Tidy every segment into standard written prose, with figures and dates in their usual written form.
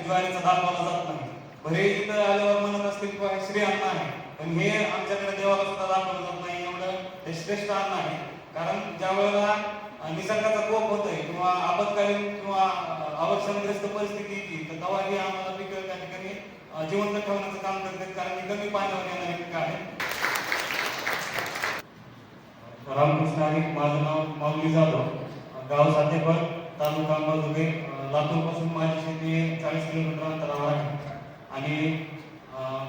ज्वारीचा दाखवला जात नाही. भले इथं आल्यावर म्हणत असतील किंवा हे श्री अन्न आहे, पण हे आमच्याकडे देवाला सुद्धा दाखवलं जात नाही. एवढं हे श्रेष्ठ अन्न आहे. कारण ज्या वेळेला निसर्गाचा कोप होतोय किंवा आपत्कालीन किंवा अवर्षणग्रस्त परिस्थिती येते, तर तेव्हा ही आम्हाला पिकं त्या ठिकाणी जिवंत ठेवण्याचं काम करतात. कारण ही कमी पाण्यावर येणारी पिकं आहे. रामकृष्ण हरी, माझं नाव माऊली जाधव, गाव सातेफळ, तालुका अंबाजोगाई, लातूर पासून माझी शेती 40 किलोमीटर अंतरावर आहे. आणि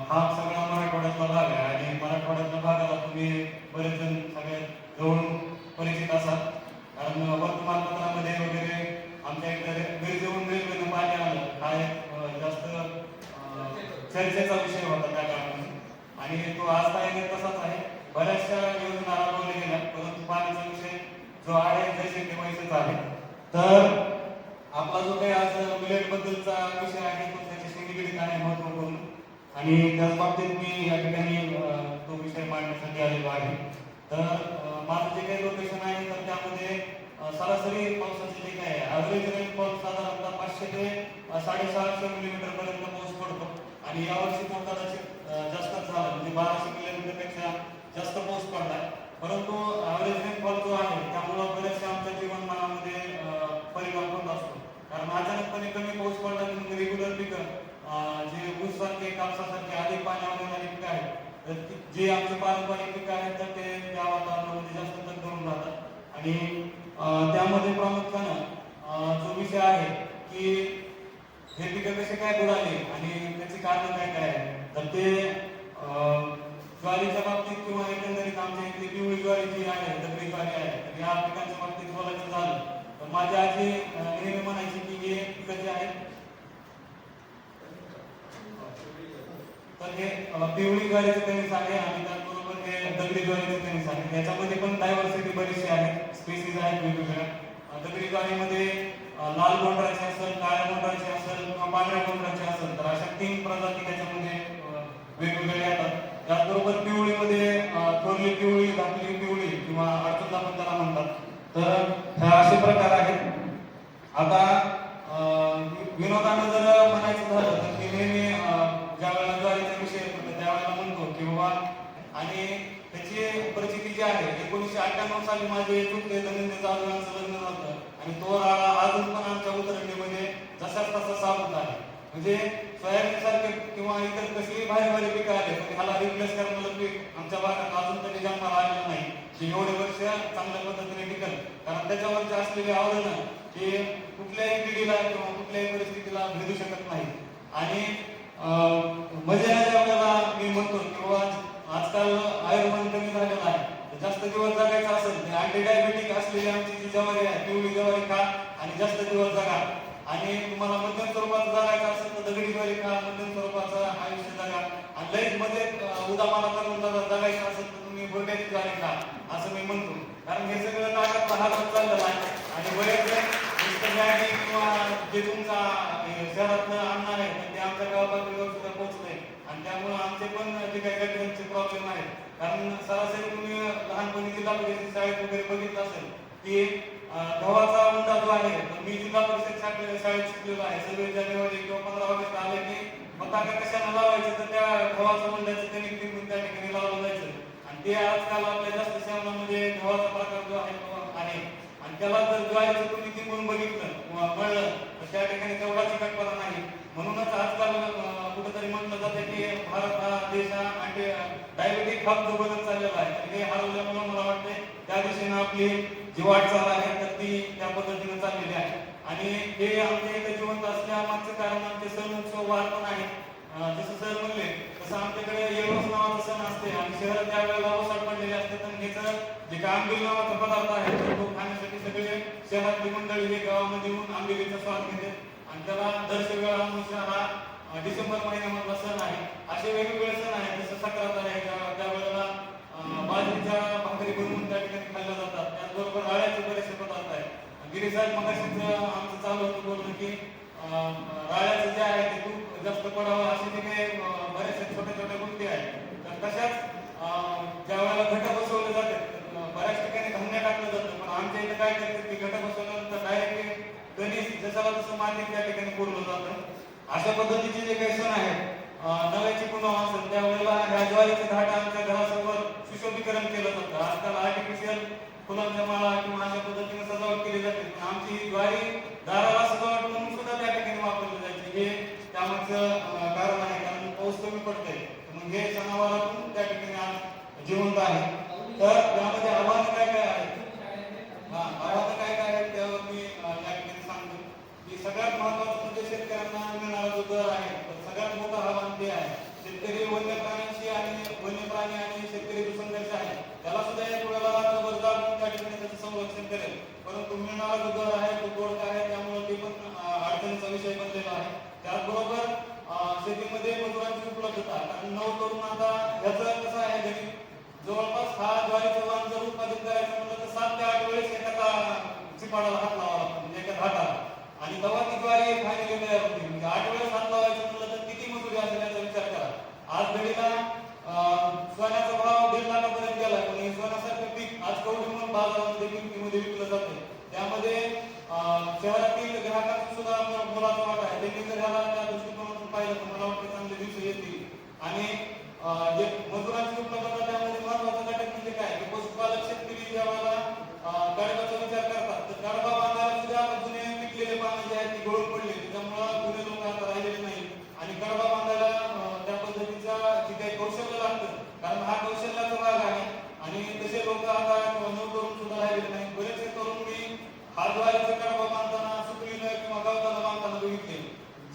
हा सगळा मराठवाड्यातला भाग आहे. आणि मराठवाड्यातल्या भागाला तुम्ही बरेच जण सगळ्यात जवळून परिचित असाल. कारण वर्तमानपत्रामध्ये वगैरे आमच्या इकडे मिरजेहून रेल्वेनं पाणी आलं, हा एक जास्त चर्चेचा विषय होता त्या काळामध्ये. आणि तो आज काय तसाच आहे. बऱ्याचशा योजना राबवल्या गेल्या, परंतु पाण्याचा विषय जो आहे जसे ते वैसेच आहे. तर आपला जो काही आज मिलेट बद्दलचा विषय आहे तो त्याच्याशी निगडीत आहे, महत्वपूर्ण. आणि त्याच बाबतीत मी या ठिकाणी तो विषय मांडण्यासाठी आलेलो आहे. तर माझं जे काही लोकेशन आहे तर त्यामध्ये सरासरी पावसाचे जे काय आहे ॲव्हरेज रेनफॉल साधारणतः 500 ते 650 मिलीमीटर पर्यंत पाऊस पडतो. आणि यावर्षी तो कदाचित जास्तच झाला, म्हणजे 1200 मिलीमीटरपेक्षा जास्त पाऊस पडलाय. परंतु ॲव्हरेज रेनफॉल जो आहे त्यामुळं बरेचसे आमच्या जीवनमानामध्ये परिणाम होत असतो. कारण अचानकपणे कमी पाऊस पडला की मग रेग्युलर पिकं जे ऊससारखे, कापसासारखे अधिक पाण्यावर येणारी पिकं आहेत, तर जे आमचे पारंपरिक पिकं आहेत तर ते त्या वातावरणामध्ये जास्त तग धरून राहतात. आणि त्यामध्ये प्रामुख्यानं जो विषय आहे की हे पिकं कसे काय बुडाले आणि त्याची कारणं काय काय आहे, तर ते ज्वारीच्या बाबतीत किंवा एकंदरीत आमच्या इथली पिवळी ज्वारी जी आहे, दगडी ज्वारी आहे, तर या पिकांच्या बाबतीत बोलायचं झालं तर माझी आजी नेहमी म्हणायची की हे पिकं जे आहेत तर हे पिवळी ज्वारीचं कणीस आहे आणि त्याचबरोबर हे दगडी ज्वारीचं कणीस आहे. याच्यामध्ये पण डायव्हर्सिटी बरीचशी आहे, स्पेसिस आहेत वेगवेगळ्या. दगडी ज्वारीमध्ये लाल गोंडराची असेल, काळ्या गोंडराची असेल किंवा पांढऱ्या गोंडराची असेल, तर अशा 3 प्रजाती त्याच्यामध्ये वेगवेगळ्या येतात. त्याचबरोबर पिवळीमध्ये थोरली पिवळी, धाकली पिवळी किंवा अडचण पण त्याला म्हणतात. तर ह्या असे प्रकार आहेत. आता विनोदानं जर म्हणायचं झालं तर मी नेहमी ज्या वेळेला ज्वारीचा विषय येतो त्यावेळेला म्हणतो की बाबा, आणि त्याची परिस्थिती जी आहे 1998 साली माझे चुकते धनंजय जाधव यांचं लग्न झालं आणि तो राळा अजून पण आमच्या उतरंडीमध्ये जसाच तसा सावध आहे. म्हणजे सोयाबीन सारखे किंवा इतर कसली भारी भारी पिकं आले पण ह्याला रिप्लेस करणारं पीक आमच्या भागात अजून तरी जन्माला आलेलं नाही की एवढे वर्ष चांगल्या पद्धतीने टिकल. कारण त्याच्यावरचे असलेले आव्हानं हे कुठल्याही पिढीला किंवा कुठल्याही परिस्थितीला भेदू शकत नाही. आणि मजेच्या वेळेला मी म्हणतो की बाबा आजकाल आयुर्मान कमी झालेलं आहे, जास्त दिवस जगायचं असेल तर अँटी डायबेटिक असलेली आमची जी ज्वारी आहे पिवळी ज्वारी खा आणि जास्त दिवस जगा. आणि तुम्हाला मध्यम स्वरूपाचं जगायचं असेल तर दगडी ज्वारी खा, मध्यम स्वरूपाचं आयुष्य जगा. आणि लईच मध्ये उदामाला करून जगायचं असेल तर तुम्ही भोट्याची ज्वारी खा, असं मी म्हणतो. कारण हे सगळं ताकद हातात चाललेलं आहे. आणि बरेच मॅगी किंवा जे तुमचा शहरातलं अन्न आहे ते आमच्या गावापातळीवर सुद्धा पोहोचलंय. आणि त्यामुळे आमचे पण जे काही गटऱ्यांचे प्रॉब्लेम आहेत, कारण सरासरी तुम्ही लहानपणी जिल्हा परिषद शाळेत वगैरे बघितलं असेल की गव्हाचा उंडा जो आहे, तर मी जिल्हा परिषद शाळेत शिकलेलो आहे. 26 जानेवारी किंवा 15 ऑगस्ट आले की पताका कशाने लावायचं तर त्या गव्हाचा उंड्याचं कणिक टिपून त्या ठिकाणी लावलं जायचं. आणि ते आजकाल आपल्या जास्त सेवनामध्ये गव्हाचा प्रकार जो आहे तो आहे. आणि त्याला जर ज्वारीचं तुम्ही टिपून बघितलं किंवा मळलं तर त्या ठिकाणी तेवढा चिकटपणा नाही. म्हणूनच आजकाल कुठेतरी म्हटलं जातं की भारत हा देश हा डायबेटिक हब जो बनत चाललेला आहे, तर हे हरवल्यामुळे मला वाटते त्या दिशेनं आपली जी वाटचाल आहे तर ती त्या पद्धतीने चाललेली आहे. आणि हे आमच्या इथे जिवंत असल्यामागचं कारण आमचे सण उत्सव वार पण आहे. जसं सर म्हणले तसं आमच्याकडे येळोस नावाचा सण असते आणि शहरात त्या वेळेला ओसाड पडलेले असते. तर ह्याचं जे काय आंबील नावाचा पदार्थ आहे तो खाण्यासाठी सगळे शहरातली मंडळी हे गावामध्ये येऊन आंबिलीचा स्वाद घेते. आणि त्याला दर शनिवार हा डिसेंबर महिन्यामधला सण आहे. असे वेगवेगळे सण आहेत. जसं सक्रात आहे त्या वेळेला बाजरीच्या भाकरी बनवून त्या ठिकाणी खाल्ल्या जातात. त्याचबरोबर राळ्याचे बरेचसे पदार्थ आहेत. गिरीसाहेब मगाशीच आमचं चालू होतं बोलणं की राळ्याचं जे आहे ते खूप जास्त पडावं असे जे काही बऱ्याचशा छोट्या छोट्या गोष्टी आहेत. तर तशाच ज्या वेळेला घट बसवले जातात बऱ्याच ठिकाणी धान्य टाकलं जातं, पण आमच्या इथे काय करतात की घट बसवल्यानंतर डायरेक्ट गणेश जसाला तसं मातीत त्या ठिकाणी पुरलं जातं. अशा पद्धतीचे जे काही सण आहेत, नव्याची पुनव असेल त्यावेळेला ह्या ज्वारीचे घाट आमच्या घरासमोर सुशोभीकरण केलं जातं. आजकाल आर्टिफिशियल फुलांच्या माळा किंवा अशा पद्धतीने सजावट केली जाते, पण आमची ज्वारी दाराला सजावट म्हणून सुद्धा त्या ठिकाणी वापरली जायची. हे त्यामागचं कारण आहे, कारण पाऊस कमी पडतोय, मग हे सणावारातून त्या ठिकाणी आज जिवंत आहे. तर यामध्ये आव्हानं काय काय आहेत, आव्हानं काय काय आहेत त्यावर मी त्या ठिकाणी सांगतो की सगळ्यात महत्वाचं म्हणजे शेतकऱ्यांना मिळणारा जो दर आहे, तर सगळ्यात मोठं आव्हान ते आहे. शेतकरी वन्य प्राण्यांशी आणि वन्य प्राणी आणि शेतकरी जो संघर्ष आहे त्याला सुद्धा एक वेळेला रात्रभर जागून त्या ठिकाणी त्याचं संरक्षण करेल, परंतु मिळणारा जो दर आहे तो तोडका आहे, त्यामुळे ते पण अडचणीचा विषय बनलेला आहे. त्याचबरोबर शेतीमध्ये मजुरांची उपलब्धता, कारण नवतरुण आता ह्याचं कसं आहे, गणित जवळपास हा ज्वारीचं वाण जर उत्पादित करायचं म्हणलं तर 7 ते 8 वेळेस एका चिपाडाला हात लावावा लागतो, म्हणजे एका घाटाला, आणि तेव्हा ती ज्वारी फायनली तयार होती. म्हणजे 8 वेळेस हात लावायचं म्हणलं तर किती मजुरी असेल याचा विचार करा. आज घडीला सोन्याचा भाव 1.5 लाखापर्यंत गेला, पण हे सोन्यासारखं पीक आज कवडी म्हणून बाजारामध्ये किमतीमध्ये विकलं जाते. त्यामध्ये शहरातील ग्राहकांचा सुद्धा मोलाचा वाटा आहे. त्यांनी जर ह्याला त्या दृष्टिकोनातून पाहिलं तर मला वाटतं चांगले दिवस येतील. आणि जे मजुरांची उपलब्धता, त्यामध्ये महत्वाचा घटक म्हणजे काय, की पशुपालक शेतकरी ज्यावेळेला कडबाचा विचार करतात, तर कडबा बांधायला सुद्धा जुने पिकलेले पानं जे आहेत ते गळून पडले, त्याच्यामुळं जुने लोक आता राहिलेले नाही. आणि कडबा बांधायला त्या पद्धतीचा जे काही कौशल्य लागतं, कारण हा कौशल्याचा भाग आहे, आणि तसे लोक आता नवतरुण सुद्धा राहिलेले नाही. बरेचसे तरुण मी हात ज्वारीचा कडबा बांधताना सुकळीनं किंवा गवताला बांधताना बघितले,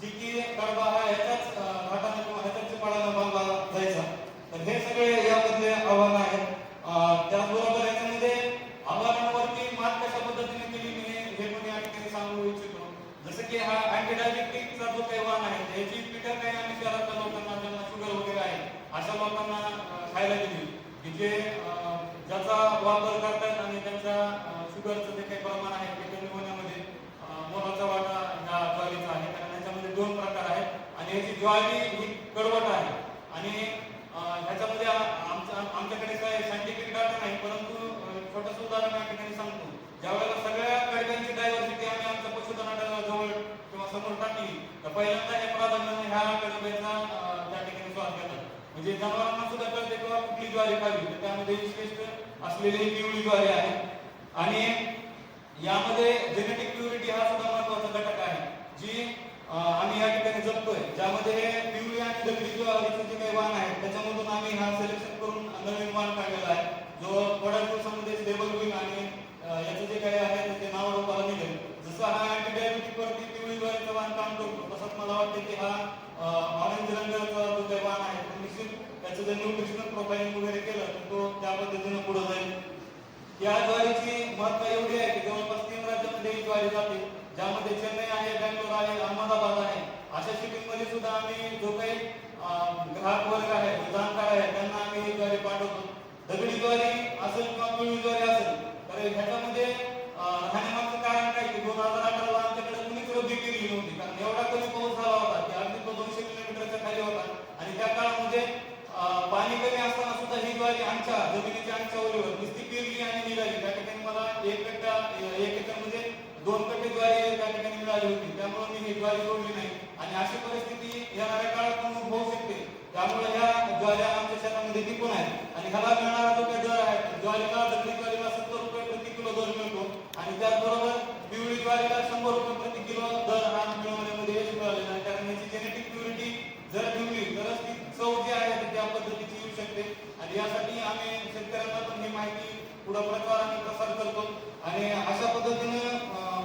जी की कडबा हा ह्याच्याच घाटाने किंवा ह्याच्याच चिपाडानं बांधला जायचा. तर हे सगळे यामधले आव्हानं आहेत. त्याचबरोबर याच्यामध्ये आव्हानांवरती मात कशा पद्धतीने केली मी हे पण या ठिकाणी सांगू इच्छितो. जसं की हा अँटीडायबेटिकचा जो काही वाण आहे, त्याची पिठं काही आम्ही शहरातल्या लोकांना, ज्यांना शुगर वगैरे आहे अशा लोकांना खायला दिली, की जे ज्याचा वापर करतात आणि त्यांच्या शुगरचं जे काही प्रमाण आहे ते कमी होण्यामध्ये मोलाचा वाटा ह्या ज्वारीचा आहे. कारण ह्याच्यामध्ये 2 प्रकार आहेत आणि ह्याची ज्वारी ही कडवट आहे. आणि ह्याच्यामध्ये आमच्याकडे काय सायंटिफिक डाटा नाही, परंतु छोटंसं उदाहरण या ठिकाणी सांगतो. ज्यावेळेला सगळ्या कडब्यांची डायव्हर्सिटी आम्ही आमच्या पशुधनाच्या जवळ किंवा समोर टाकली, तर पहिल्यांदा हे प्राधान्याने ह्या कडब्याचा त्या ठिकाणी स्वाद घेतात. म्हणजे जनावरांना सुद्धा कळते किंवा कुठली ज्वारी खावी, तर त्यामध्ये श्रेष्ठ असलेली पिवळी ज्वारी आहे. आणि यामध्ये जेनेटिक प्युरिटी हा सुद्धा महत्वाचा घटक आहे, जी आम्ही या ठिकाणी जपतोय. ज्यामध्ये पिवळी आणि दगडी ज्वारीचे जे काही वाण आहेत त्याच्यामधून आम्ही हा सिलेक्शन करून नवीन वाण काढलेला आहे, जो थोड्या दिवसामध्ये स्टेबल होईल आणि याचं जे काही आहे ते नाव रूपाला निघेल. जसं हा अँटीडायबेटिक वरती पिवळी ज्वारीचं वाण काम करतो, तसंच मला वाटतं की हा ऑरेंज रंगाचा जो काही वाण आहे तो निश्चित त्याचं जर न्यूट्रिशनल प्रोफाइलिंग वगैरे केलं तर तो त्या पद्धतीने पुढे जाईल. या ज्वारीची महत्व एवढी आहे की जवळपास 3 राज्यांमध्ये ही ज्वारी जाते, ज्यामध्ये चेन्नई आहे, बेंगलोर आहे, अहमदाबाद आहे. अशा सिटीमध्ये सुद्धा आम्ही जो काही ग्राहक वर्ग आहे, जाणकार आहे, त्यांना आम्ही ही ज्वारी पाठवतो. दगडी ज्वारी असेल किंवा पिवळी ज्वारी असेल, तर ह्याच्यामध्ये राहण्यामागचं कारण काय की 2018ला आमच्याकडे कुणीच रब्बी केली नव्हती, कारण एवढा कमी पाऊस झाला होता की अगदी तो 200 किलोमीटरच्या खाली होता. आणि त्या काळामध्ये पाणी कमी असताना सुद्धा ही ज्वारी आमच्या जमिनीच्या अंशावरीवर नुसती पेरली आणि निघाली. त्या ठिकाणी मला 1 एकर म्हणजे 2 कट्टे ज्वारी त्या ठिकाणी मिळाली होती. त्यामुळे मी ही ज्वारी सोडली नाही, आणि अशी परिस्थिती येणाऱ्या काळात पण होऊ शकते. त्यामुळे ह्या ज्वाऱ्या आमच्या शेतामध्ये टिकून आहेत. आणि ह्याला मिळणारा जो काही दर आहे, ज्वारीला दगडी ज्वारीला 70 रुपये प्रति किलो दर मिळतो, आणि त्याचबरोबर पिवळी ज्वारीला 100 रुपये प्रति किलो दर हा मिळवण्यामध्ये यश मिळालेलं आहे. कारण याची जेनेटिक प्युरिटी जर ठेवली तरच ती चव जी आहे त्या पद्धतीची येऊ शकते. आणि यासाठी आम्ही शेतकऱ्यांना पण ही माहिती पुढे प्रचार आणि प्रसार करतो. आणि अशा पद्धतीने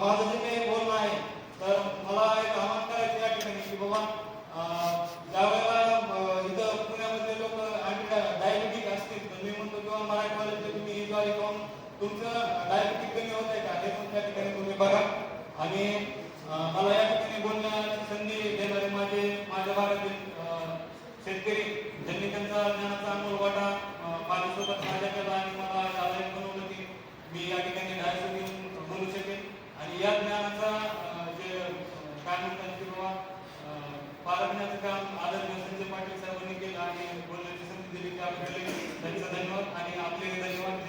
माझं जे काही बोलणं आहे, तर मला एक आवाहन करायचं या ठिकाणी की बाबा ज्यावेळेला इथं पुण्यामधले लोक डायबिटिक असतील, तर मी म्हणतो किंवा मराठवाड्यातले तुम्ही ही ज्वारी खाऊन तुमचं डायबिटिक कमी होत आहे का हे पण त्या ठिकाणी तुम्ही बघा. आणि मला या ठिकाणी बोलण्याची संधी देणारे माझ्या भागातील शेतकरी, ज्यांनी त्यांचा ज्ञानाचा अनमोल वाटा माझ्यासोबत माझ्या केला आणि मला याला बनवलं की मी या ठिकाणी डायरेक्ट येऊन बोलू शकेन. आणि या ज्ञानाचा जे काय म्हणतात की बाबा पारखण्याचं काम आदरणीय संजय पाटील साहेबांनी केलं आणि बोलण्याची संधी दिली त्याबद्दल त्यांचा धन्यवाद आणि आपले धन्यवाद.